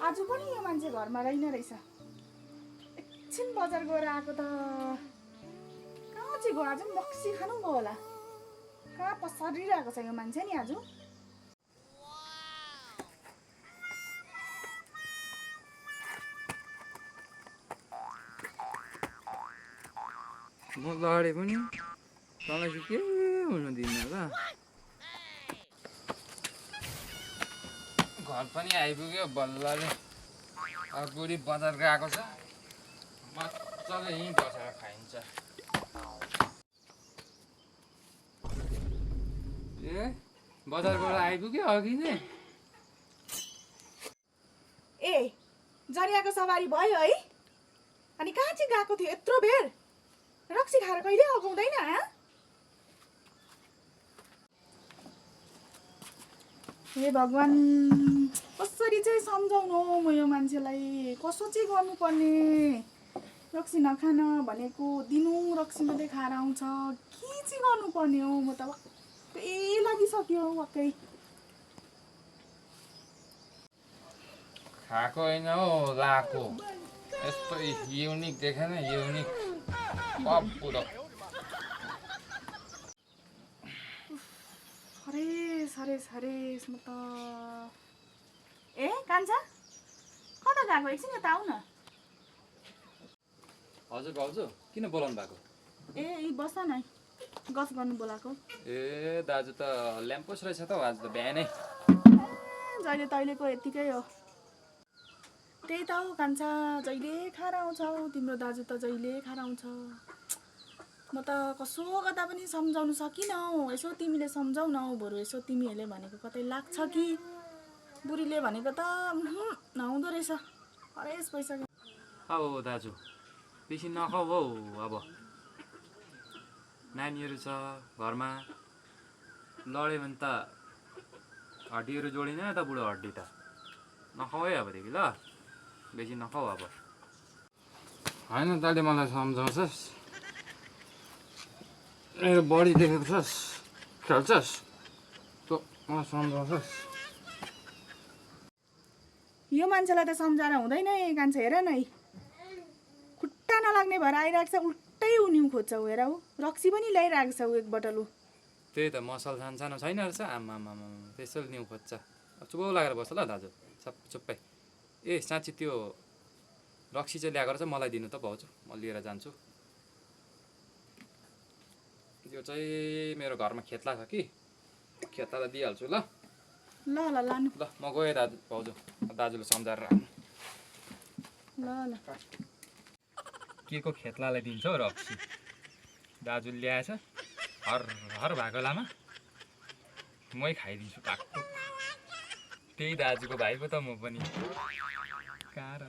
आज पनि यो मान्छे घरमा रहेन रहेछ। एकछिन बजार गएर आएको त कहाँ चाहिँ गयो? आज मक्सी खानु गयो होला। कहाँ पसरिरहेको छ यो मान्छे नि आज। म लडे पनि तँलाई चाहिँ के हुनु दिन्न ल। घर पनि आइपुग्यो बल्लले। अब बुढी बजार गएको छ, मजाले यहीँ बसेर खाइन्छ। ए बजारबाट आइपुग्यो अघि नै। ए जरियाको सवारी भयो है? अनि कहाँ चाहिँ गएको थियो यत्रो बेर? रक्सी खाएर कहिले अगाउँदैन? हे भगवान्, कसरी चाहिँ सम्झाउनु हो म यो मान्छेलाई? कसो चाहिँ गर्नुपर्ने? रक्सी नखान भनेको दिनु रक्सी मात्रै खाएर आउँछ। के चाहिँ गर्नुपर्ने हो? म त वाक्कै लागिसक्यो वाक्कै। खाएको होइन हो लाको। यस्तो युनिक देखेन? युनिक पुरो। हरेस म त। ए कान्छा कता गएको? एकछिन यता आऊ न। हजुर भाउजू, किन बोलाउनु भएको? ए यी बस न, गफ गर्नु बोलाएको। ए दाजु त ल्याम्पोस रहेछ त आज त बिहानै। जहिले तहिलेको यत्तिकै हो। त्यही त हो कान्छा, जहिले खाएर आउँछौ। तिम्रो दाजु त जहिले खाएर आउँछ। म त कसो गर्दा पनि सम्झाउनु सकिनँ हौ। यसो तिमीले सम्झाउ न हौ बरु। यसो तिमीहरूले भनेको कतै लाग्छ कि? बुढीले भनेको त नहुँदो रहेछ। हरेस पैसा। औ दाजु बेसी नखाऊ हौ। अब नानीहरू छ घरमा, लड्यो भने त हड्डीहरू जोडिँदैन त बुढो हड्डी त। नखाऊ है अबदेखि ल, बेसी नखाऊ अब। होइन तैँले मलाई सम्झाउँछस्, मेरो बडी देखेको छस्, खेल्छस्, तँ मलाई सम्झाउँछस्। यो मान्छेलाई त सम्झाएर हुँदैन है कान्छा। हेर न, खुट्टा नलाग्ने भएर आइरहेको छ। उल्टै उनिउ खोज्छौ हेर। ऊ रक्सी पनि ल्याइरहेको छ ऊ एक बोतल। ऊ त्यही त मसल सानो छैन रहेछ। आमा त्यसैले न्यु खोज्छ। चुपो लागेर बस्छ ल दाजु, चुप्पै। ए साँच्ची त्यो रक्सी चाहिँ ल्याएको रहेछ, मलाई दिनु त भाउजू, म लिएर जान्छु। त्यो चाहिँ मेरो घरमा खेतला छ कि, खेतलालाई दिइहाल्छु ल। ल लानु। ल म गएँ दाजु भाउजू, दाजुले सम्झाएर राख्नु। ल के को खेतलालाई दिन्छ हौ रक्सी? दाजुले ल्याएछ हर भएको बेलामा मै खाइदिन्छु टाकटुक। त्यही दाजुको भाइ पो त म पनि। कहाँ र